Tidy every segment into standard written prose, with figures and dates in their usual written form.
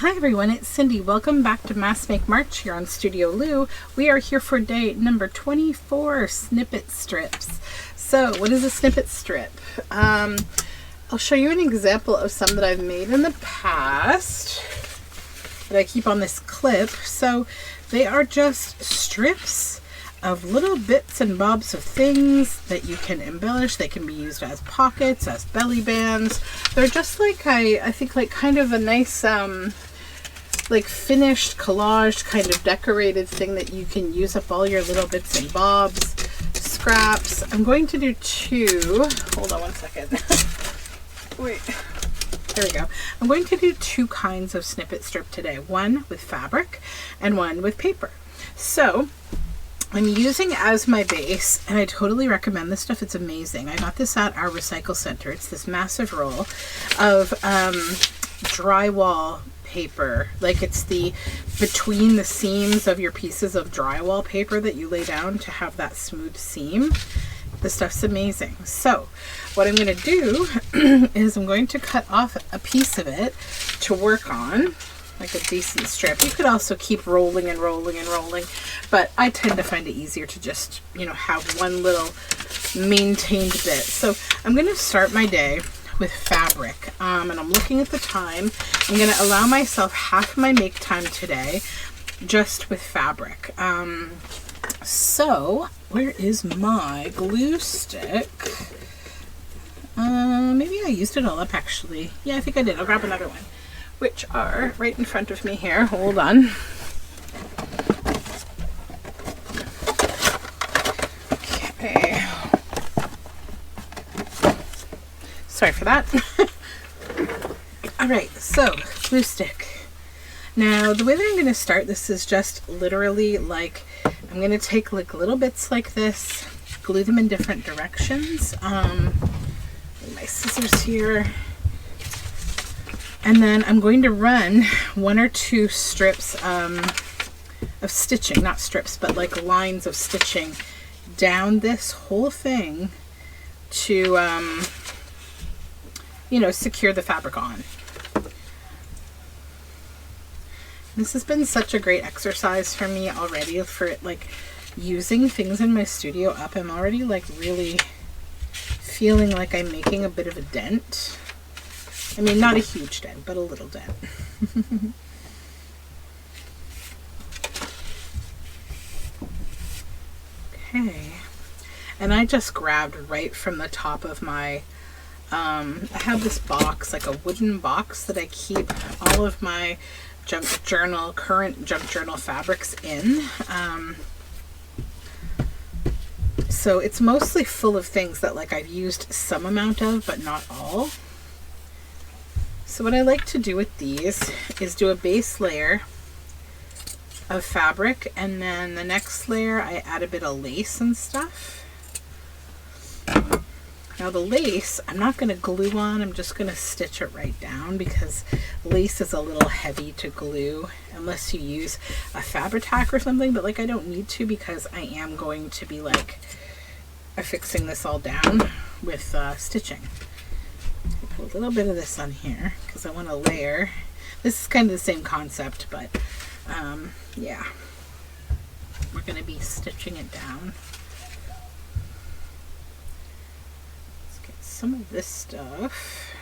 Hi everyone, it's Cindy. Welcome back to Mass Make March here on Studioloo. We are here for day number 24, Snippet Strips. So what is a snippet strip? I'll show you an example of some that I've made in the past that I keep on this clip. So they are just strips of little bits and bobs of things that you can embellish. They can be used as pockets, as belly bands. They're just like, I think like kind of a nice like finished collage kind of decorated thing that you can use up all your little bits and bobs, scraps. I'm going to do two. Hold on one second. Wait. There we go. I'm going to do two kinds of snippet strip today. One with fabric and one with paper. So I'm using as my base, and I totally recommend this stuff. It's amazing. I got this at our recycle center. It's this massive roll of drywall paper. Like it's the between the seams of your pieces of drywall paper that you lay down to have that smooth seam. The stuff's amazing. So what I'm going to do is I'm going to cut off a piece of it to work on, like a decent strip. You could also keep rolling and rolling and rolling, but I tend to find it easier to just, you know, have one little maintained bit. So I'm going to start my day with fabric, and I'm looking at the time. I'm going to allow myself half my make time today just with fabric. So where is my glue stick? Maybe I used it all up actually. Yeah, I think I did. I'll grab another one, which are right in front of me here. Hold on. Okay. Sorry for that. All right, so glue stick. Now the way that I'm going to start this is just literally like I'm going to take like little bits like this, glue them in different directions. My scissors here. And then I'm going to run one or two strips of stitching, not strips, but like lines of stitching down this whole thing to, you know, secure the fabric on. This has been such a great exercise for me already for it, like using things in my studio up. I'm already like really feeling like I'm making a bit of a dent. I mean, not a huge dent, but a little dent. Okay. And I just grabbed right from the top of my, I have this box, like a wooden box that I keep all of my current junk journal fabrics in. So it's mostly full of things that like I've used some amount of, but not all. So what I like to do with these is do a base layer of fabric, and then the next layer I add a bit of lace and stuff. Now the lace, I'm not going to glue on, I'm just going to stitch it right down because lace is a little heavy to glue unless you use a Fabri-Tac or something, but like I don't need to because I am going to be like affixing this all down with stitching. Put a little bit of this on here because I want to layer. This is kind of the same concept, but yeah, we're going to be stitching it down. Let's get some of this stuff.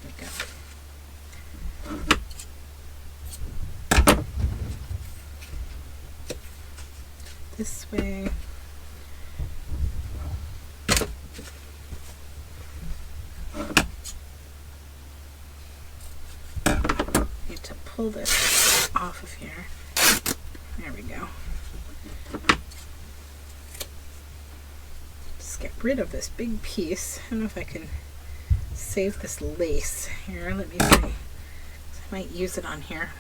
There we go. This way. Need to pull this off of here. There we go. Just get rid of this big piece. I don't know if I can save this lace here. Let me see. I might use it on here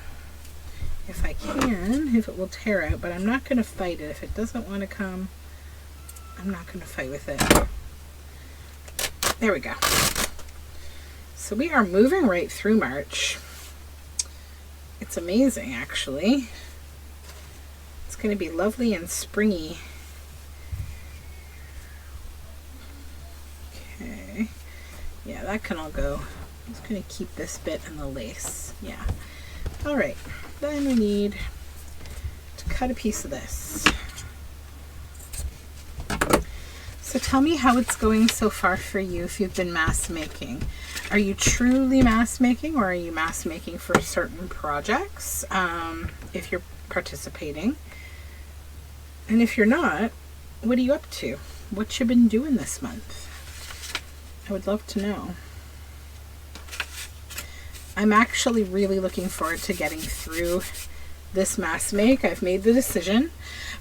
if I can, if it will tear out, but I'm not going to fight it. If it doesn't want to come, I'm not going to fight with it. There we go. So we are moving right through March. It's amazing, actually. It's going to be lovely and springy. Okay. Yeah, that can all go. I'm just going to keep this bit and the lace. Yeah. All right. Then we need to cut a piece of this. So tell me how it's going so far for you if you've been mask making. Are you truly mask making, or are you mask making for certain projects if you're participating? And if you're not, what are you up to? What you been doing this month? I would love to know. I'm actually really looking forward to getting through this mask make. I've made the decision.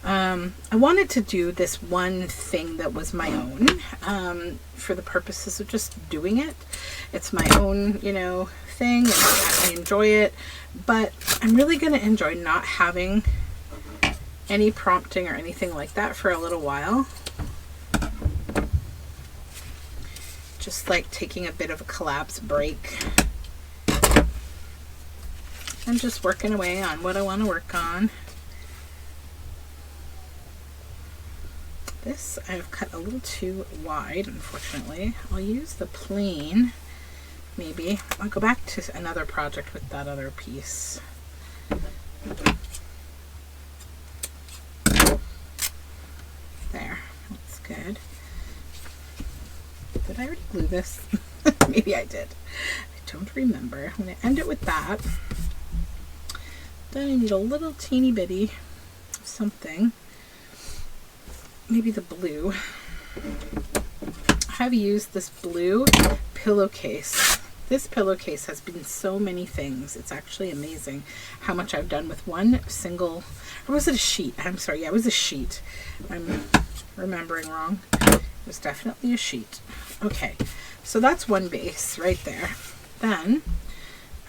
I wanted to do this one thing that was my own for the purposes of just doing it. It's my own, you know, thing, and I enjoy it, but I'm really going to enjoy not having any prompting or anything like that for a little while. Just like taking a bit of a collapse break. I'm just working away on what I want to work on. This I've cut a little too wide, unfortunately. I'll use the plain, maybe. I'll go back to another project with that other piece. There, that's good. Did I already glue this? Maybe I did. I don't remember. I'm going to end it with that. Then I need a little teeny bitty something. Maybe the blue. I have used this blue pillowcase. This pillowcase has been so many things. It's actually amazing how much I've done with one single, or was it a sheet? I'm sorry, yeah, it was a sheet. I'm remembering wrong. It was definitely a sheet. Okay, so that's one base right there. Then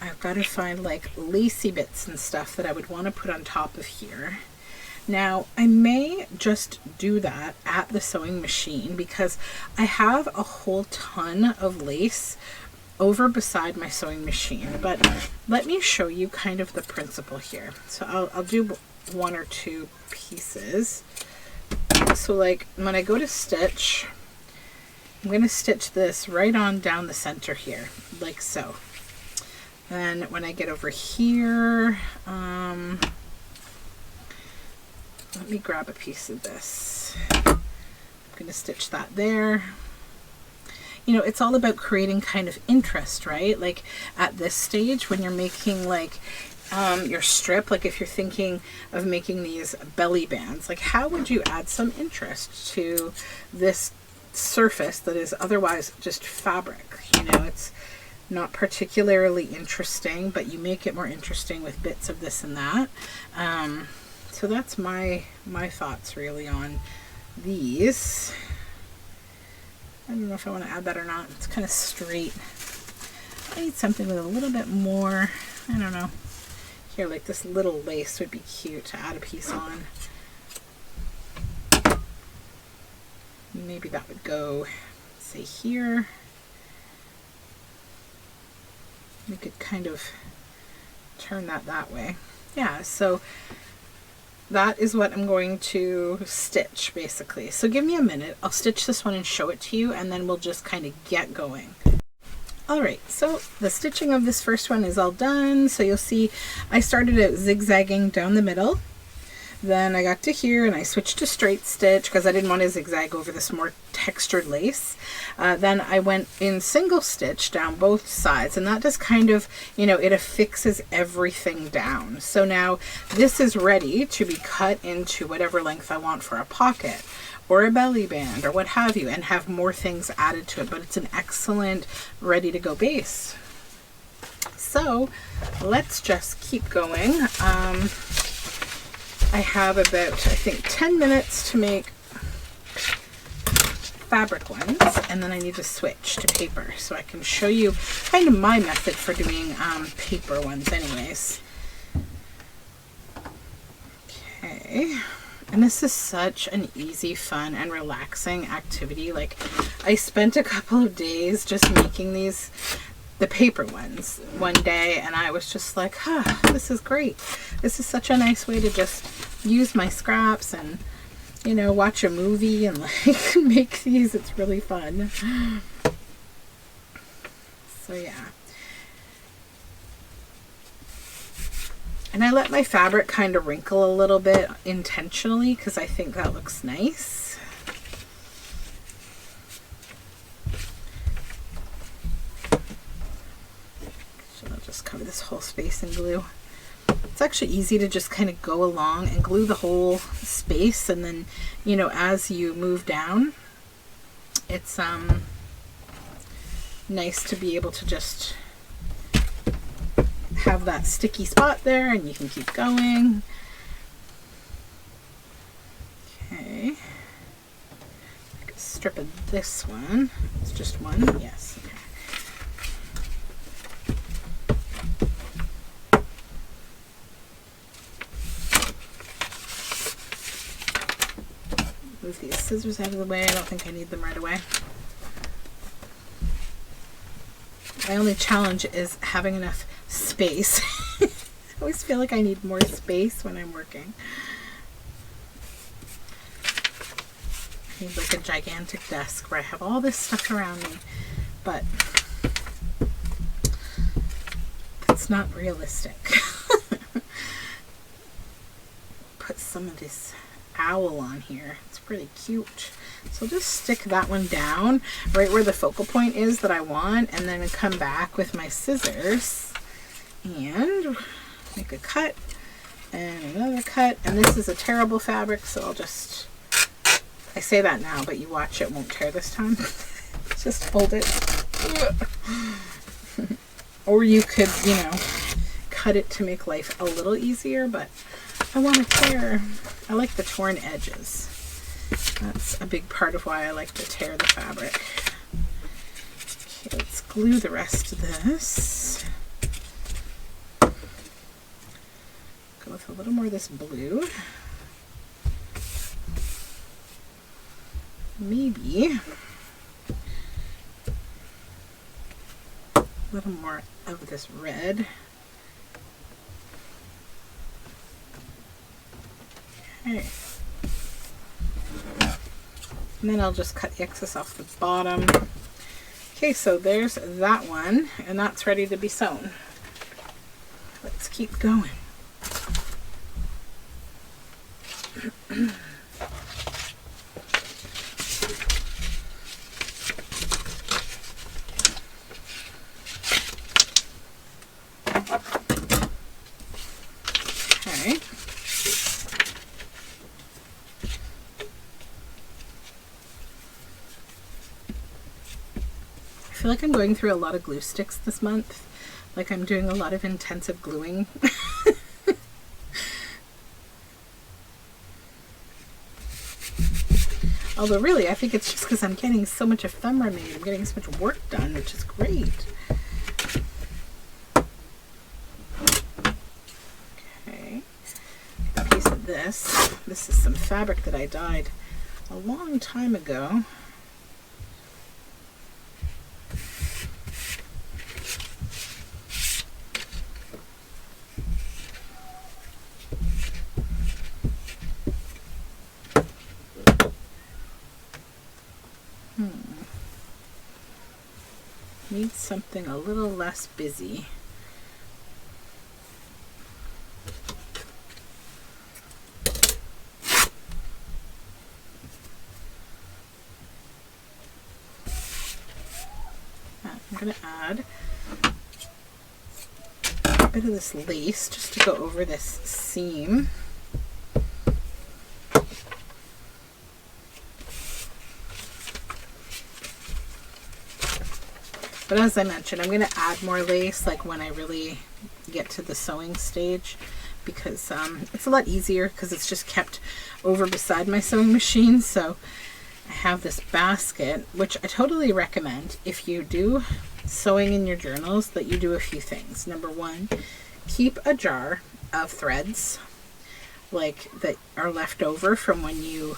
I've got to find like lacy bits and stuff that I would want to put on top of here. Now, I may just do that at the sewing machine because I have a whole ton of lace over beside my sewing machine. But let me show you kind of the principle here. So I'll do one or two pieces. So like when I go to stitch, I'm going to stitch this right on down the center here, like so. Then when I get over here, let me grab a piece of this. I'm going to stitch that there. You know, it's all about creating kind of interest, right? Like at this stage when you're making like your strip, like if you're thinking of making these belly bands, like how would you add some interest to this surface that is otherwise just fabric? You know, it's not particularly interesting, but you make it more interesting with bits of this and that. So that's my thoughts really on these. I don't know if I want to add that or not. It's kind of straight. I need something with a little bit more, I don't know. Here, like this little lace would be cute to add a piece on. Maybe that would go, say, here. We could kind of turn that way. Yeah, so that is what I'm going to stitch basically. So give me a minute. I'll stitch this one and show it to you, and then we'll just kind of get going. All right, so the stitching of this first one is all done. So you'll see I started out zigzagging down the middle. Then I got to here and I switched to straight stitch because I didn't want to zigzag over this more textured lace. Then I went in single stitch down both sides, and that just kind of, you know, it affixes everything down. So now this is ready to be cut into whatever length I want for a pocket or a belly band or what have you, and have more things added to it. But it's an excellent ready to go base. So let's just keep going. I have about, I think, 10 minutes to make fabric ones, and then I need to switch to paper so I can show you kind of my method for doing paper ones anyways. Okay, and this is such an easy, fun, and relaxing activity. Like, I spent a couple of days just making these, the paper ones, one day, and I was just like, this is great. This is such a nice way to just use my scraps and, you know, watch a movie and like make these. It's really fun. So yeah. And I let my fabric kind of wrinkle a little bit intentionally because I think that looks nice. So I'll just cover this whole space in glue. It's actually easy to just kind of go along and glue the whole space, and then, you know, as you move down, it's nice to be able to just have that sticky spot there, and you can keep going. Okay. Like a strip of this one. It's just one. Yes. Okay. Move these scissors out of the way. I don't think I need them right away. My only challenge is having enough space. I always feel like I need more space when I'm working. I need like a gigantic desk where I have all this stuff around me, but that's not realistic. Put some of this owl on here. It's pretty cute. So just stick that one down right where the focal point is that I want, and then come back with my scissors and make a cut and another cut. And this is a tearable fabric, so I'll just, I say that now, but you watch, it won't tear this time. Just hold it. Or you could, you know, cut it to make life a little easier, but I want to tear. I like the torn edges. That's a big part of why I like to tear the fabric. Okay, let's glue the rest of this. Go with a little more of this blue. Maybe a little more of this red. Okay. And then I'll just cut the excess off the bottom. Okay, so there's that one, and that's ready to be sewn. Let's keep going. Okay. I feel like I'm going through a lot of glue sticks this month. Like I'm doing a lot of intensive gluing. Although really, I think it's just because I'm getting so much ephemera made. I'm getting so much work done, which is great. Okay. A piece of this. This is some fabric that I dyed a long time ago. Need something a little less busy. I'm going to add a bit of this lace just to go over this seam. But as I mentioned, I'm going to add more lace like when I really get to the sewing stage, because it's a lot easier because it's just kept over beside my sewing machine. So I have this basket, which I totally recommend if you do sewing in your journals, that you do a few things. Number one, keep a jar of threads like that are left over from when you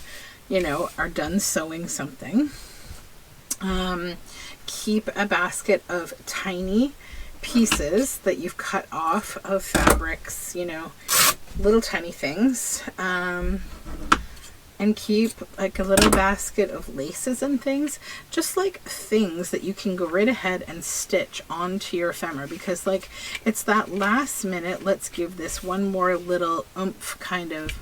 know, are done sewing something. Keep a basket of tiny pieces that you've cut off of fabrics, you know, little tiny things. and keep like a little basket of laces and things, just like things that you can go right ahead and stitch onto your ephemera, because like it's that last minute, let's give this one more little oomph kind of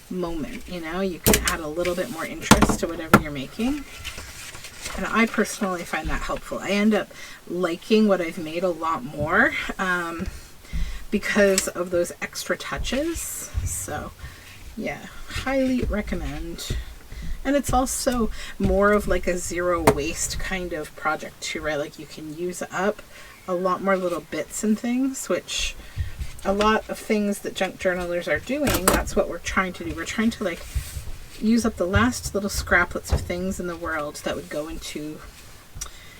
moment, you know. You can add a little bit more interest to whatever you're making, and I personally find that helpful. I end up liking what I've made a lot more because of those extra touches. So yeah, highly recommend. And it's also more of like a zero waste kind of project too, right? Like you can use up a lot more little bits and things, which a lot of things that junk journalers are doing, that's what we're trying to do. We're trying to like use up the last little scraplets of things in the world that would go into,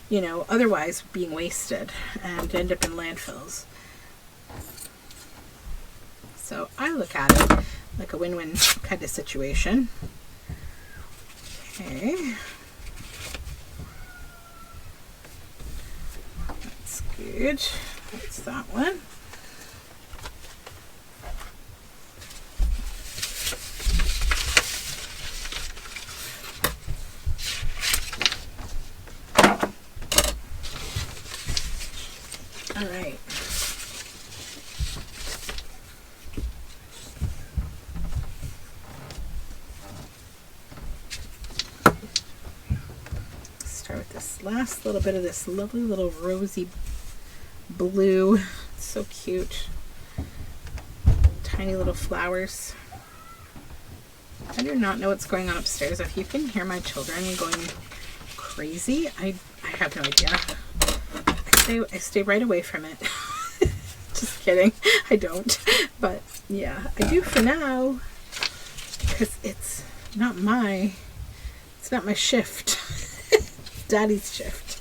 you know, otherwise being wasted and end up in landfills. So I look at it like a win-win kind of situation. Okay. That's good. That's that one. All right. Start with this last little bit of this lovely little rosy blue. It's so cute. Tiny little flowers. I do not know what's going on upstairs. If you can hear my children going crazy, I have no idea. I stay right away from it. Just kidding. I don't. But yeah, I do for now, because it's not my shift. Daddy's shift.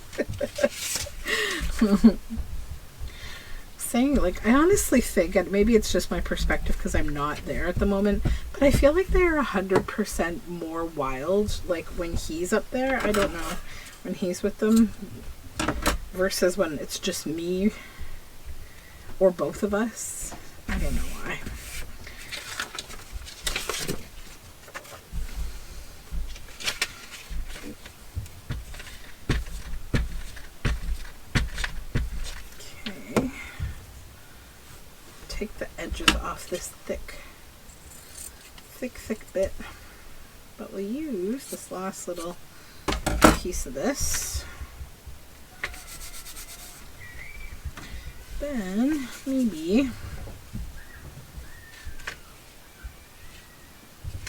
Saying, like, I honestly think, and maybe it's just my perspective because I'm not there at the moment, but I feel like they're 100% more wild, like when he's up there. I don't know, when he's with them versus when it's just me or both of us. I don't know why. Okay. Take the edges off this thick bit, but we'll use this last little piece of this. Then maybe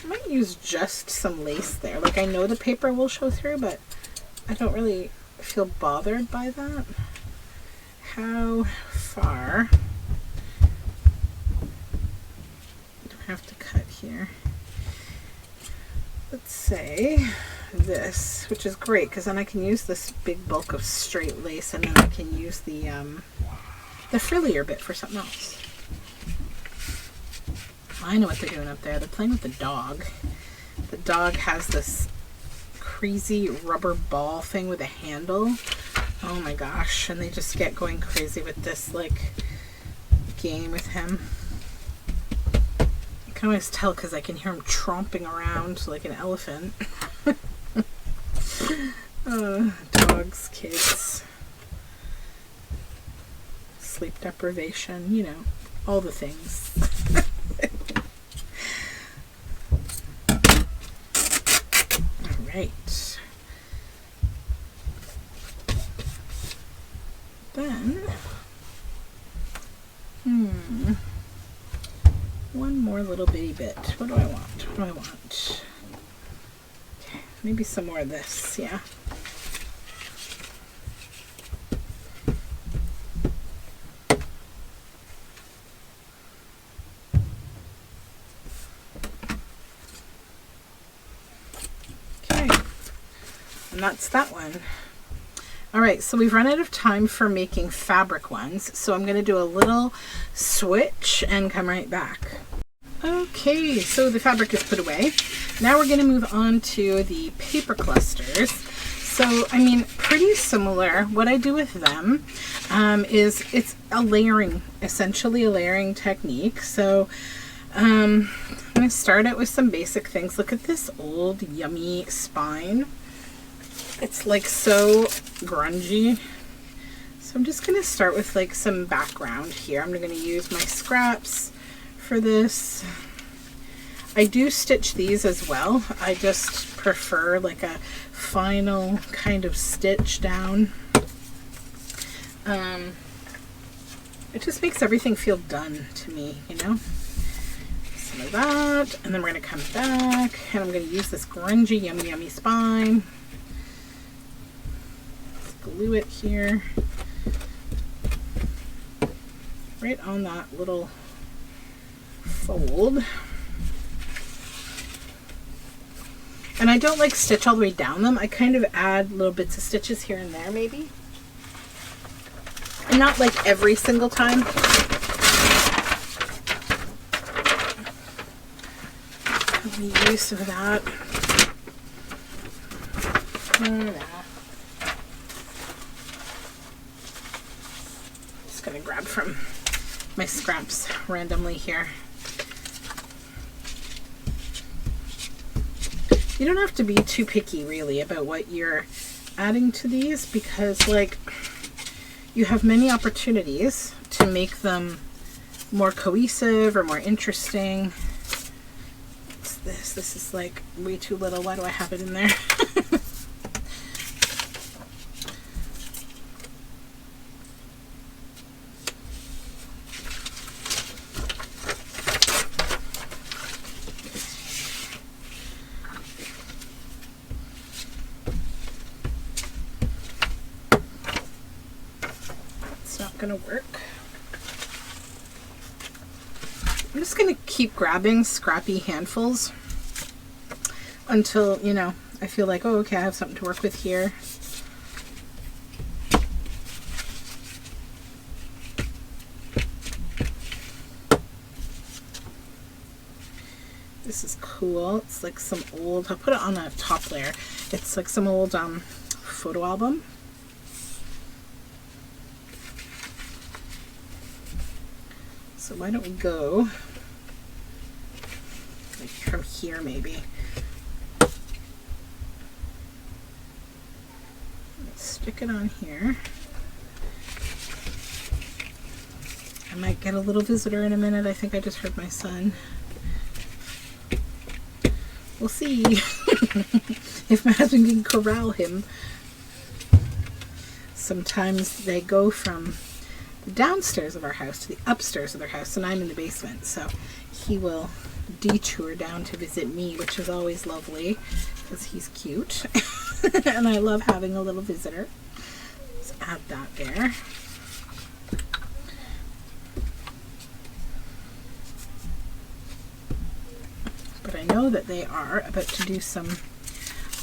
I might use just some lace there. Like, I know the paper will show through, but I don't really feel bothered by that. How far do I have to cut here? Let's say this, which is great because then I can use this big bulk of straight lace, and then I can use the frillier bit for something else. I know what they're doing up there. They're playing with the dog. The dog has this crazy rubber ball thing with a handle. Oh my gosh. And they just get going crazy with this, like, game with him. I can always tell because I can hear him tromping around like an elephant. Dogs, kids. Sleep deprivation, you know, all the things. All right. Then, one more little bitty bit. What do I want? What do I want? Okay, maybe some more of this, yeah. And that's that one. All right, so we've run out of time for making fabric ones, so I'm going to do a little switch and come right back. Okay, so the fabric is put away. Now we're going to move on to the paper clusters. So, I mean, pretty similar. What I do with them is it's a layering, essentially a layering technique. So I'm going to start out with some basic things. Look at this old yummy spine. It's like so grungy. So I'm just going to start with like some background here. I'm going to use my scraps for this. I do stitch these as well. I just prefer like a final kind of stitch down. It just makes everything feel done to me, you know? Some of that, and then we're going to come back, and I'm going to use this grungy, yummy, yummy spine. Let's glue it here. Right on that little fold. And I don't like stitch all the way down them. I kind of add little bits of stitches here and there maybe. And not like every single time. Let me use some of that. Just gonna grab from my scraps randomly here. You don't have to be too picky really about what you're adding to these, because like you have many opportunities to make them more cohesive or more interesting. What's this? This is like way too little. Why do I have it in there? Gonna work. I'm just gonna keep grabbing scrappy handfuls until, you know, I feel like, oh, okay, I have something to work with here. This is cool. It's like some old, I'll put it on a top layer. It's like some old photo album. So why don't we go like from here maybe. Let's stick it on here. I might get a little visitor in a minute. I think I just heard my son. We'll see if my husband can corral him. Sometimes they go from the downstairs of our house to the upstairs of their house, and I'm in the basement, so he will detour down to visit me, which is always lovely because he's cute. And I love having a little visitor. Let's add that there. But I know that they are about to do some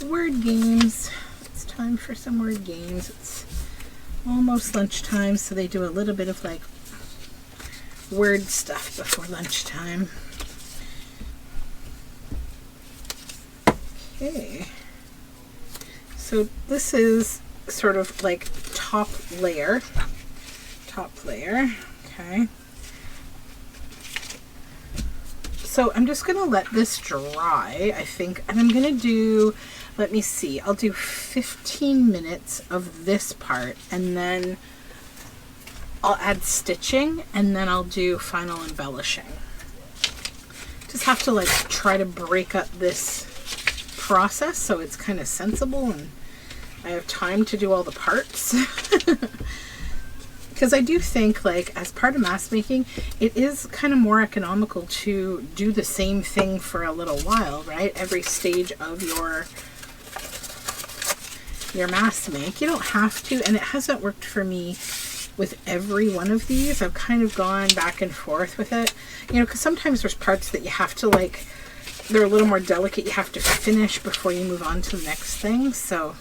word games. It's time for some word games. It's almost lunchtime, so they do a little bit of like word stuff before lunchtime. Okay, so this is sort of like top layer, okay. So I'm just gonna let this dry, I think, and I'm gonna do, let me see, I'll do 15 minutes of this part, and then I'll add stitching, and then I'll do final embellishing. Just have to like try to break up this process so it's kind of sensible and I have time to do all the parts. Because I do think, like, as part of mask making, it is kind of more economical to do the same thing for a little while, right? Every stage of your mask make. You don't have to, and it hasn't worked for me with every one of these. I've kind of gone back and forth with it, you know, because sometimes there's parts that you have to, like, they're a little more delicate. You have to finish before you move on to the next thing, so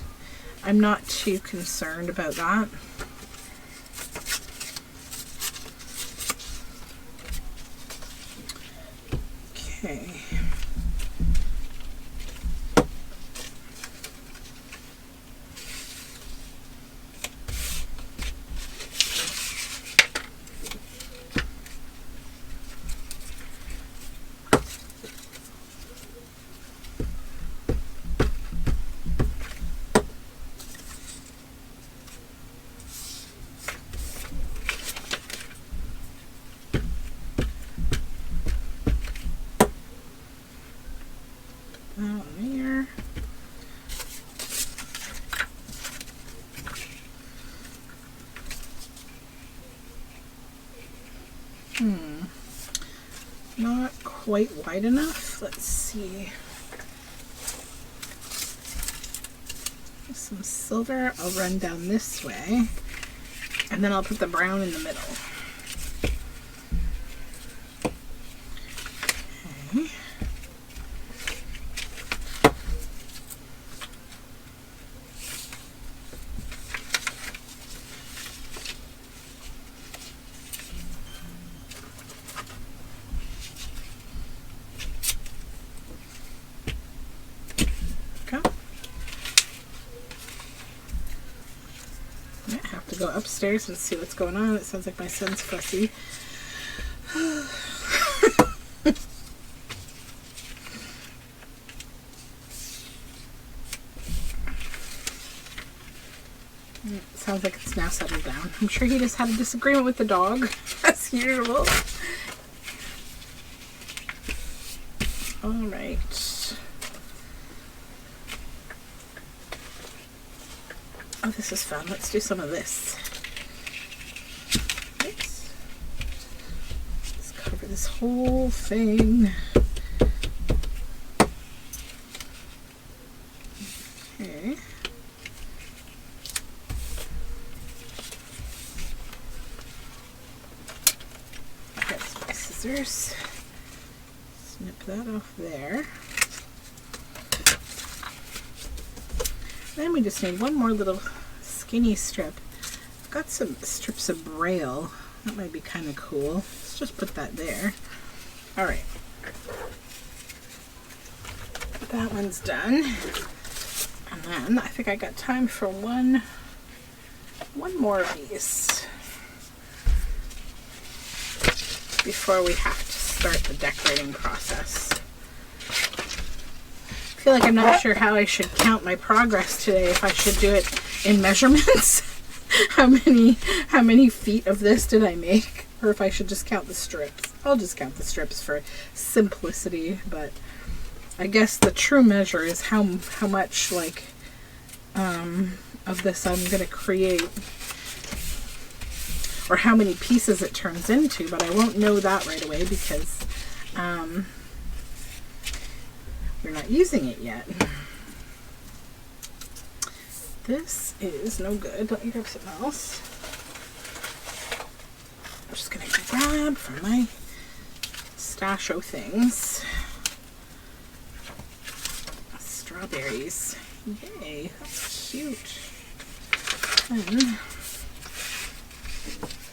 I'm not too concerned about that. Okay. Not quite wide enough. Let's see. Some silver. I'll run down this way, and then I'll put the brown in the middle. Okay. Go upstairs and see what's going on. It sounds like my son's fussy. It sounds like it's now settled down. I'm sure he just had a disagreement with the dog, as usual. All right. Oh, this is fun. Let's do some of this. Oops. Let's cover this whole thing. Okay. Here's my scissors. Snip that off there. Then we just need one more little skinny strip. I've got some strips of braille. That might be kind of cool. Let's just put that there. All right. That one's done. And then I think I got time for one more of these before we have to start the decorating process. I feel like I'm not sure how I should count my progress today, if I should do it in measurements. how many feet of this did I make, or if I should just count the strips. I'll just count the strips for simplicity, but I guess the true measure is how much like of this I'm gonna create, or how many pieces it turns into, but I won't know that right away because we're not using it yet. This is no good. Let me grab something else. I'm just gonna grab from my stash of things. Strawberries. Yay, that's cute. And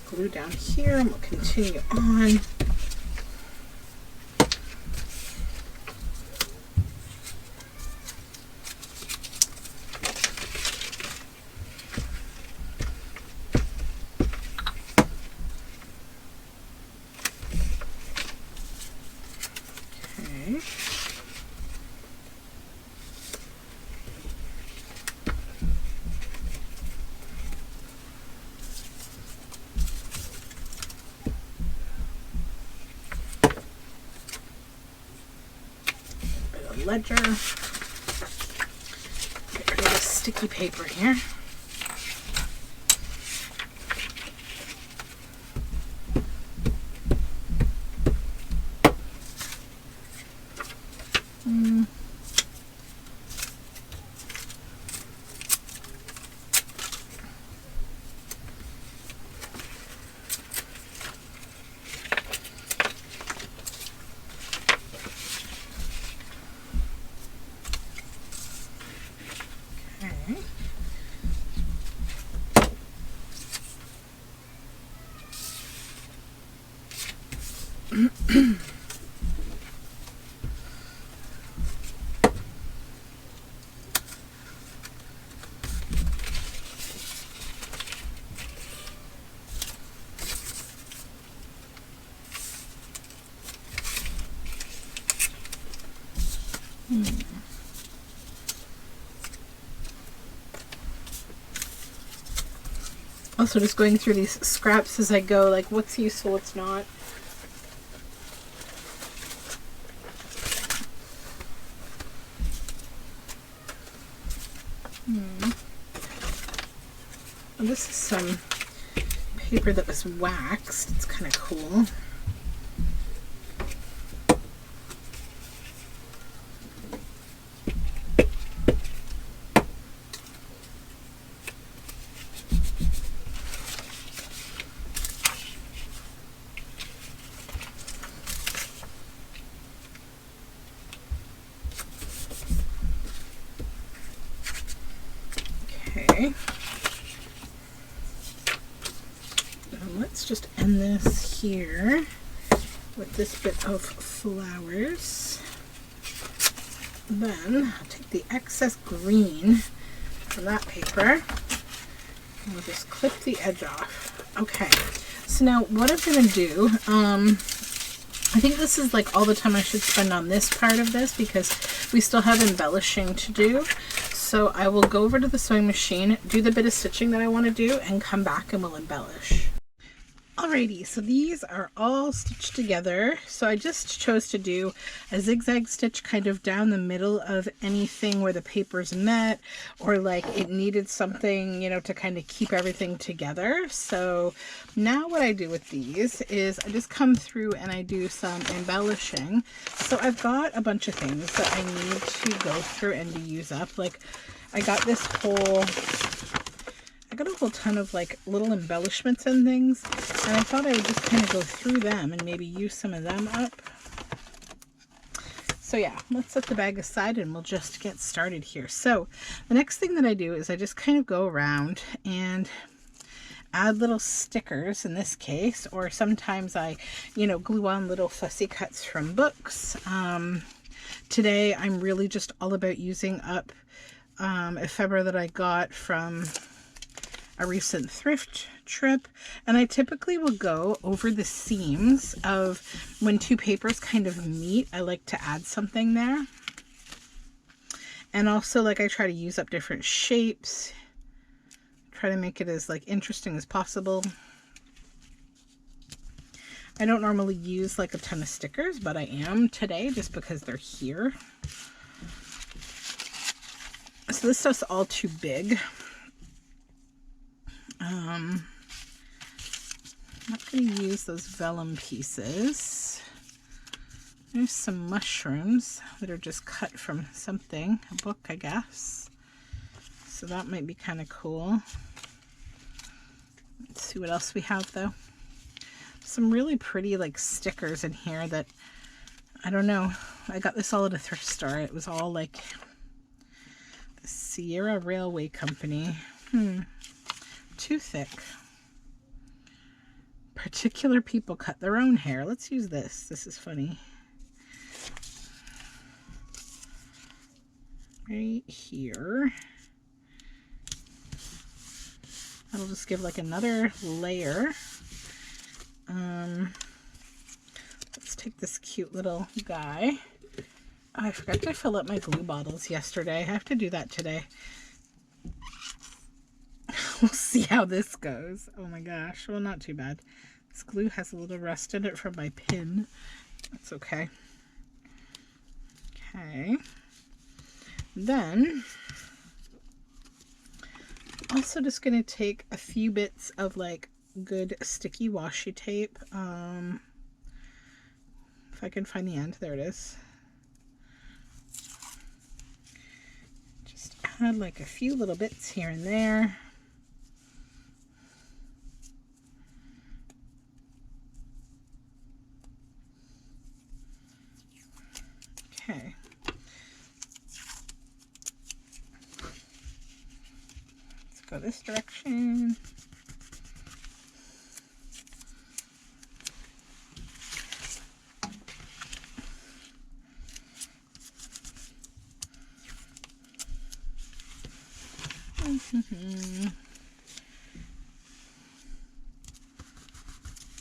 glue down here, and we'll continue on. Ledger. Get rid of the sticky paper here. Also just going through these scraps as I go, like what's useful, what's not. Well, this is some paper that was waxed. It's kind of cool. let's just end this here with this bit of flowers. Then I'll take the excess green from that paper and we'll just clip the edge off. Okay, so now what I'm going to do, I think this is like all the time I should spend on this part of this because we still have embellishing to do. So I will go over to the sewing machine, do the bit of stitching that I want to do, and come back and we'll embellish. Alrighty, so these are all stitched together. So I just chose to do a zigzag stitch kind of down the middle of anything where the papers met or like it needed something, you know, to kind of keep everything together. So now what I do with these is I just come through and I do some embellishing. So I've got a bunch of things that I need to go through and to use up. Like I got a whole ton of like little embellishments and things, and I thought I would just kind of go through them and maybe use some of them up. So yeah, let's set the bag aside and we'll just get started here. So the next thing that I do is I just kind of go around and add little stickers in this case, or sometimes I, you know, glue on little fussy cuts from books. Today I'm really just all about using up ephemera that I got from a recent thrift trip, and I typically will go over the seams of when two papers kind of meet. I like to add something there, and also like I try to use up different shapes, try to make it as like interesting as possible. I don't normally use like a ton of stickers, but I am today just because they're here. So this stuff's all too big. I'm not going to use those vellum pieces. There's some mushrooms that are just cut from something, a book, I guess. So that might be kind of cool. Let's see what else we have though. Some really pretty like stickers in here that, I don't know, I got this all at a thrift store. It was all like the Sierra Railway Company. Too thick. Particular people cut their own hair. Let's use this. This is funny. Right here. That'll just give like another layer. Let's take this cute little guy. Oh, I forgot to fill up my glue bottles yesterday. I have to do that today. We'll see how this goes. Oh my gosh. Well, not too bad. This glue has a little rust in it from my pin. That's okay. Okay. Then, also just going to take a few bits of like good sticky washi tape. If I can find the end. There it is. Just add like a few little bits here and there. Okay. Let's go this direction.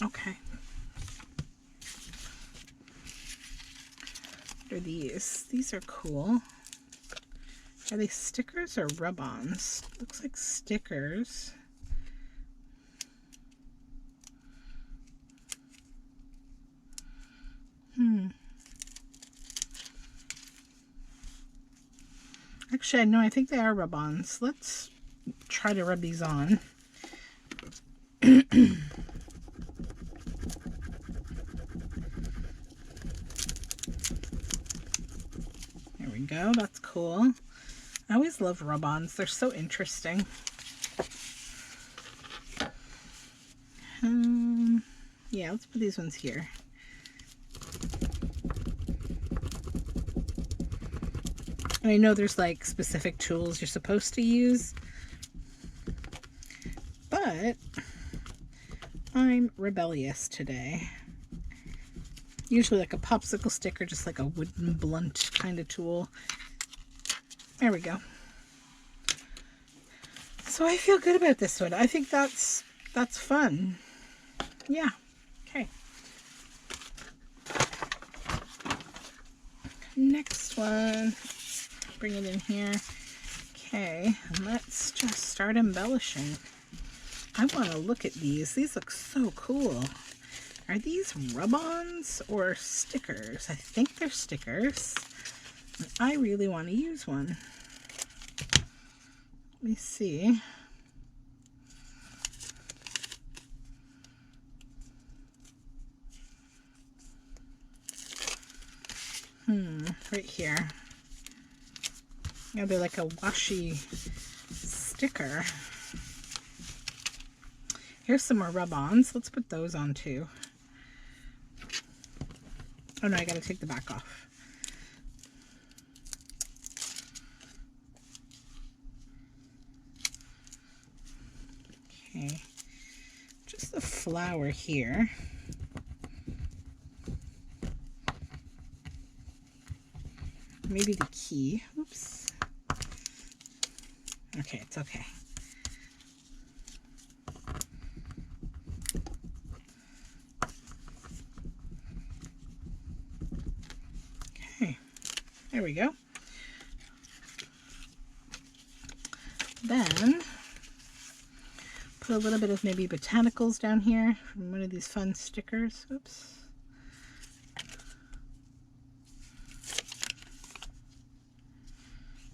Okay. What are these? These are cool. Are they stickers or rub-ons? Looks like stickers. Actually, no, I think they are rub-ons. Let's try to rub these on. There we go. That's cool. I always love rub-ons. They're so interesting. Yeah, let's put these ones here. And I know there's like specific tools you're supposed to use, but I'm rebellious today. Usually like a popsicle stick or just like a wooden blunt kind of tool. There we go. So I feel good about this one. I think that's fun. Yeah. Okay. Next one. Bring it in here. Okay, and let's just start embellishing. I want to look at these. These look so cool. Are these rub-ons or stickers? I think they're stickers. And I really want to use one. Let me see. Right here. Yeah, they're like a washi sticker. Here's some more rub-ons. Let's put those on too. Oh no, I gotta take the back off. Okay, just the flower here. Maybe the key. Oops. Okay, it's okay. Okay, there we go. Then put a little bit of maybe botanicals down here from one of these fun stickers. Oops.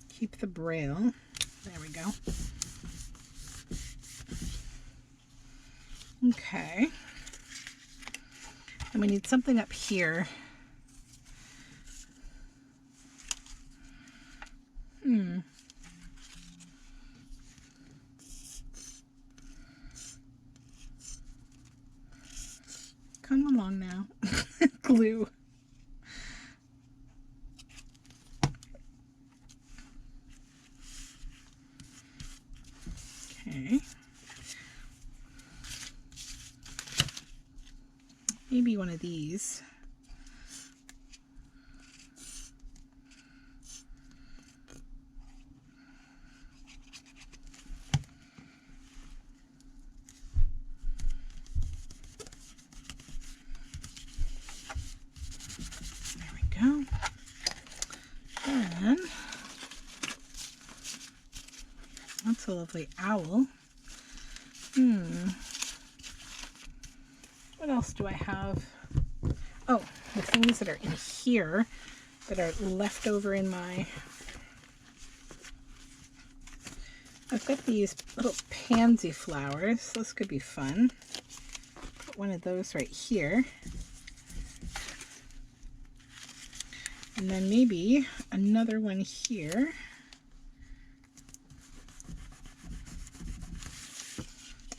Keep the braille. There we go. Okay. And we need something up here. Come along now. Glue. Okay. Maybe one of these. There we go. And that's a lovely owl. What else do I have? Oh, the things that are in here that are left over in my... I've got these little pansy flowers. This could be fun. Put one of those right here. And then maybe another one here.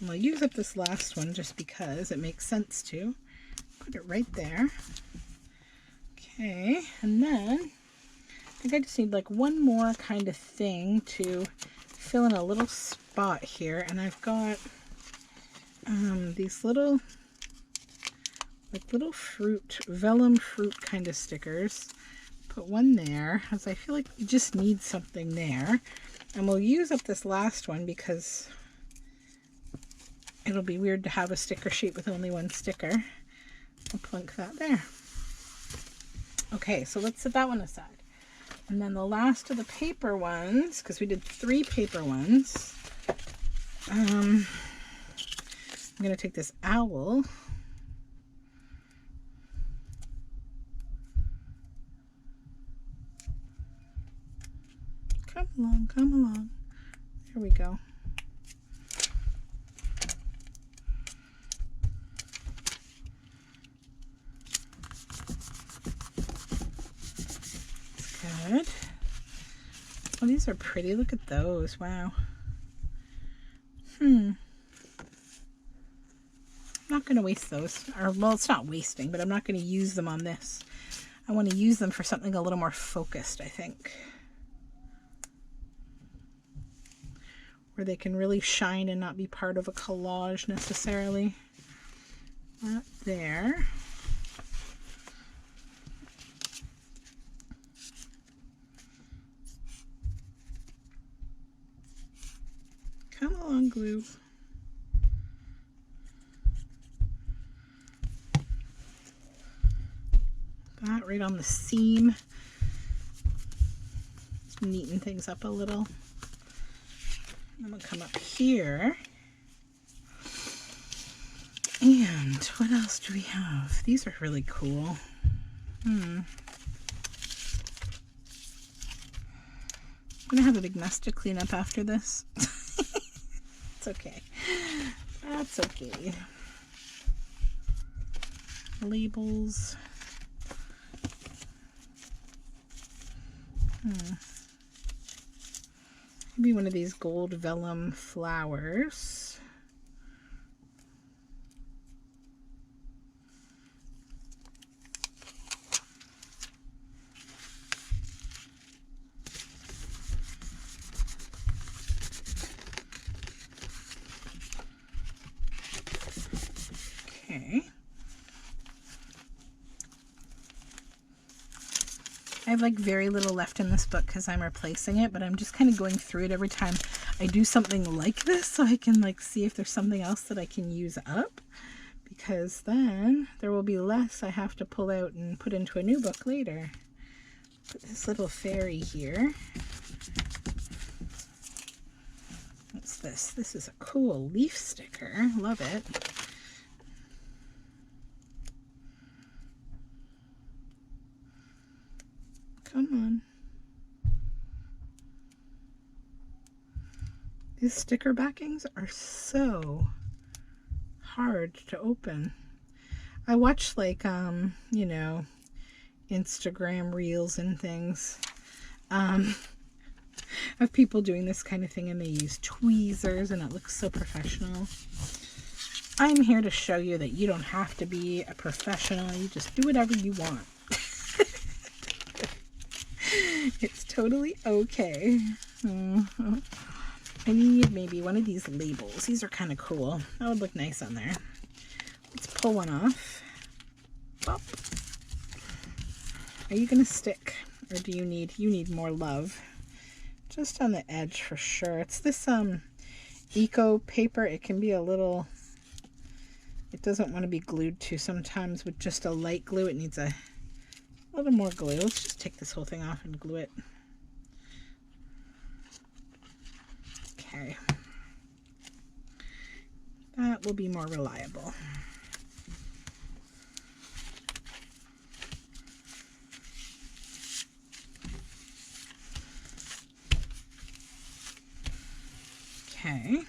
And I'll use up this last one just because it makes sense to. Put it right there. Okay, and then I think I just need like one more kind of thing to fill in a little spot here. And I've got these little, like little fruit, vellum fruit kind of stickers. Put one there, as I feel like you just need something there. And we'll use up this last one because it'll be weird to have a sticker sheet with only one sticker. I'll plunk that there. Okay, so let's set that one aside. And then the last of the paper ones, because we did 3 paper ones, I'm going to take this owl. Come along, come along. There we go. Good. Oh, these are pretty. Look at those. Wow. I'm not going to waste those. Or, well, it's not wasting, but I'm not going to use them on this. I want to use them for something a little more focused, I think. Where they can really shine and not be part of a collage necessarily. that there. Come along, glue. That right on the seam. Neaten things up a little. I'm gonna come up here. And what else do we have? These are really cool. I'm gonna have a big mess to clean up after this. It's okay. That's okay. Labels. Maybe one of these gold vellum flowers. Okay. I have like very little left in this book because I'm replacing it, but I'm just kind of going through it every time I do something like this so I can like see if there's something else that I can use up, because then there will be less I have to pull out and put into a new book later. Put this little fairy here. What's this? This is a cool leaf sticker. Love it. Come on. These sticker backings are so hard to open. I watch like, you know, Instagram reels and things of people doing this kind of thing, and they use tweezers and it looks so professional. I'm here to show you that you don't have to be a professional. You just do whatever you want. It's totally okay. I need maybe one of these labels. These are kind of cool. That would look nice on there. Let's pull one off. Pop. Are you gonna stick, or do you need more love? Just on the edge for sure. It's this eco paper. It can be a little, it doesn't want to be glued to sometimes with just a light glue. It needs a little more glue. Let's just take this whole thing off and glue it. Okay. That will be more reliable. Okay.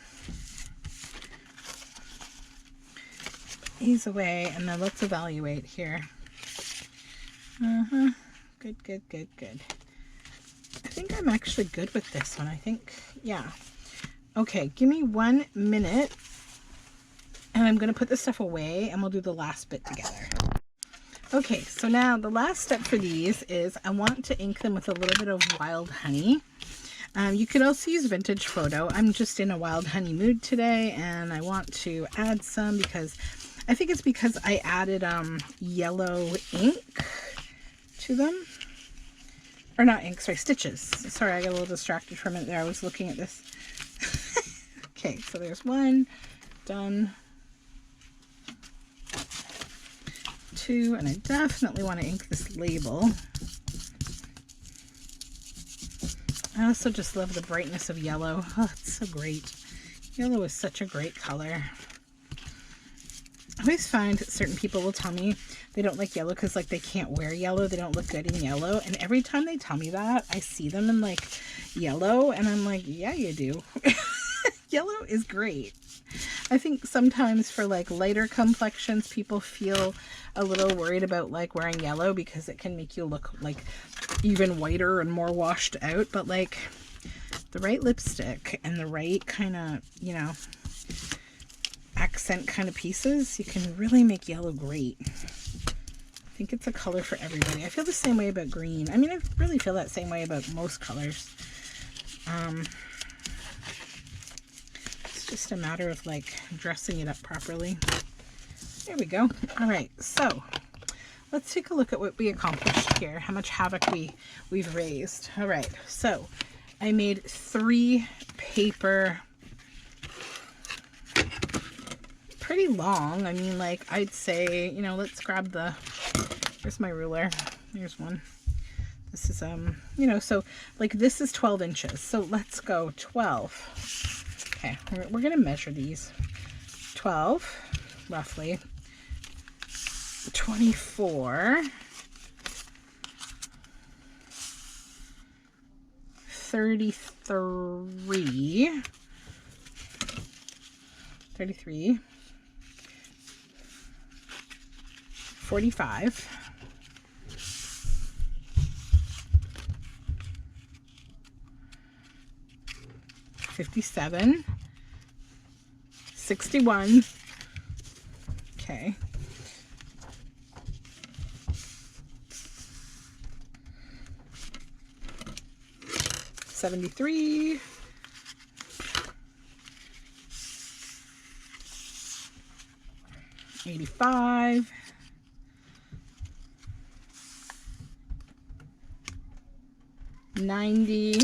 Put these away, and then let's evaluate here. Good, good, good, good. I think I'm actually good with this one. I think, yeah. Okay, give me 1 minute, and I'm going to put this stuff away, and we'll do the last bit together. Okay, so now the last step for these is I want to ink them with a little bit of wild honey. You could also use vintage photo. I'm just in a wild honey mood today, and I want to add some because I think it's because I added yellow ink to them. Or not ink, sorry, stitches. Sorry, I got a little distracted for a minute there. I was looking at this. Okay, so there's one. Done. 2, and I definitely want to ink this label. I also just love the brightness of yellow. Oh, it's so great. Yellow is such a great color. I always find that certain people will tell me they don't like yellow because like they can't wear yellow. They don't look good in yellow. And every time they tell me that, I see them in like yellow and I'm like, yeah, you do. Yellow is great. I think sometimes for like lighter complexions, people feel a little worried about like wearing yellow because it can make you look like even whiter and more washed out. But like the right lipstick and the right kind of, you know, accent kind of pieces, you can really make yellow great. I think it's a color for everybody. I feel the same way about green. I mean, I really feel that same way about most colors. It's just a matter of like dressing it up properly. There we go. All right, so let's take a look at what we accomplished here, how much havoc we've raised. All right, so I made 3 paper, pretty long. I mean, like, I'd say, you know, let's grab here's my ruler. Here's one. This is, you know, so like this is 12 inches. So let's go 12. Okay, we're going to measure these. 12, roughly. 24. 33. 33. 45. 57. 61. Okay. 73. 85. 90.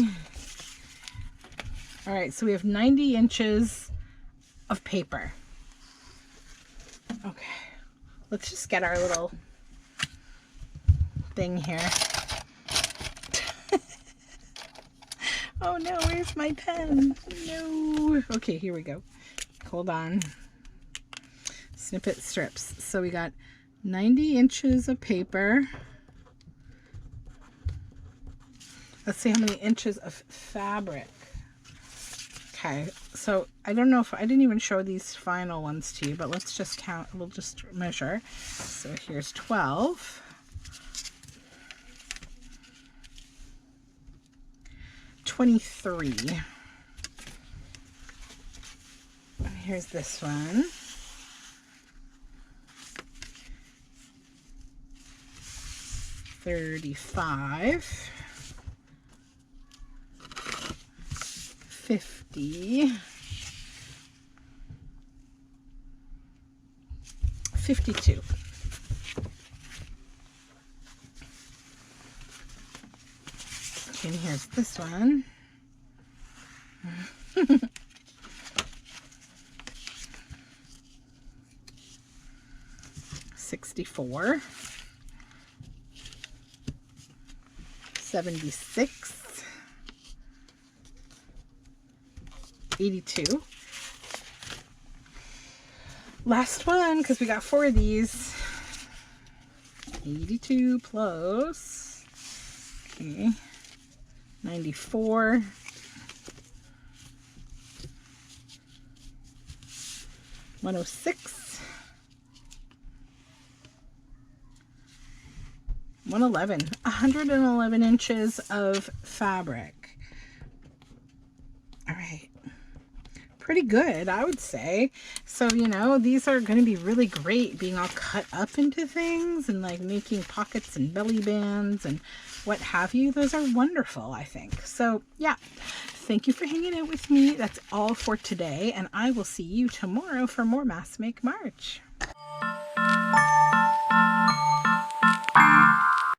All right, so we have 90 inches of paper. Okay, let's just get our little thing here. Oh no, where's my pen? No. Okay, here we go. Hold on. Snippet strips. So we got 90 inches of paper. Let's see how many inches of fabric. Okay, so I don't know if I didn't even show these final ones to you, but let's just count. We'll just measure. So here's 12. 23. And here's this one. 35. 50. 52. And here's this one. 64. 76. 82. Last one, because we got 4 of these. 82 plus, okay, 94. 106. 111. 111 inches of fabric. All right. Pretty good, I would say. So, you know, these are going to be really great being all cut up into things and like making pockets and belly bands and what have you. Those are wonderful, I think. So, yeah. Thank you for hanging out with me. That's all for today, and I will see you tomorrow for more Mass Make March.